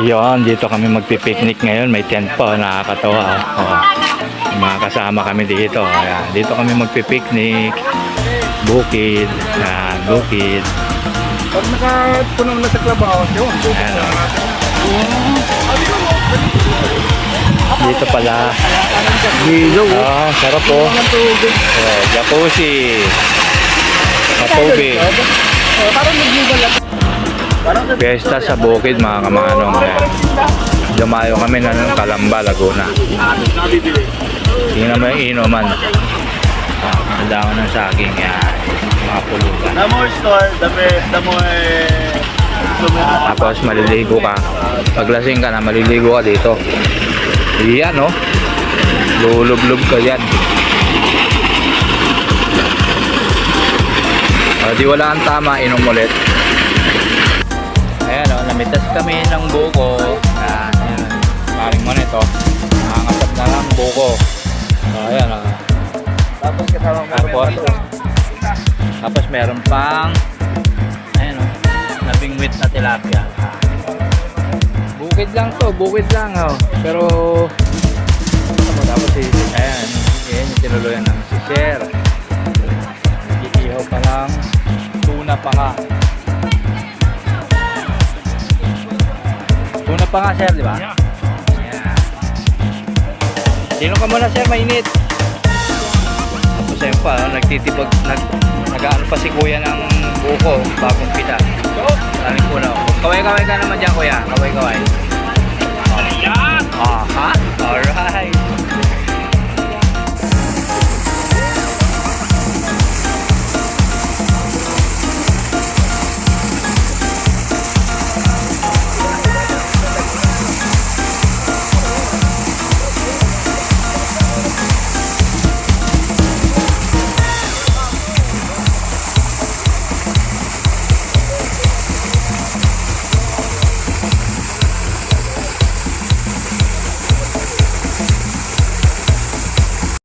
Ayun, dito kami magpipiknik ngayon. May tent pa, nakakatawa. May mga kasama kami dito. Ayan, dito kami magpipiknik. Bukid. Ayan, bukid. Pag nakapunaw na sa klabaw, yun. Ayan, dito pala. Gilo. Sarap po. Jacuzzi. Matubig. Parang nag-iba lang. Fiesta sa bukid mga kamanong. Dumayo kami ng Calamba, Laguna. Tingnan mo yung inuman. Handa ko ng saging yan. Mga pulutan. The more store, the more Tapos maliligo ka. Paglasing ka na, maliligo ka dito. Yan oh. Lulublob ka yan. Di wala ang tama, inom ulit. Ayan o, namitas kami ng buko. Ayan, paring mo nito. Nangangasap na lang buko. Ayan o. Tapos meron pang ayan o, nabingwit na tilapia. Bukid lang to, bukid lang o. Pero tapos ayan, yan yung tinuluyan ng si Sir. Iihaw pa lang. Tuna pa nga. Tuna pa nga, Sir, di ba? Yeah. Sino ka muna, Sir? Mainit. Tapos ayun pa, nagtitibag, nag-ano pa si Kuya ng buko, bagong pita. Aling puno. Kaway-kaway ka naman dyan, Kuya. Kaway-kaway.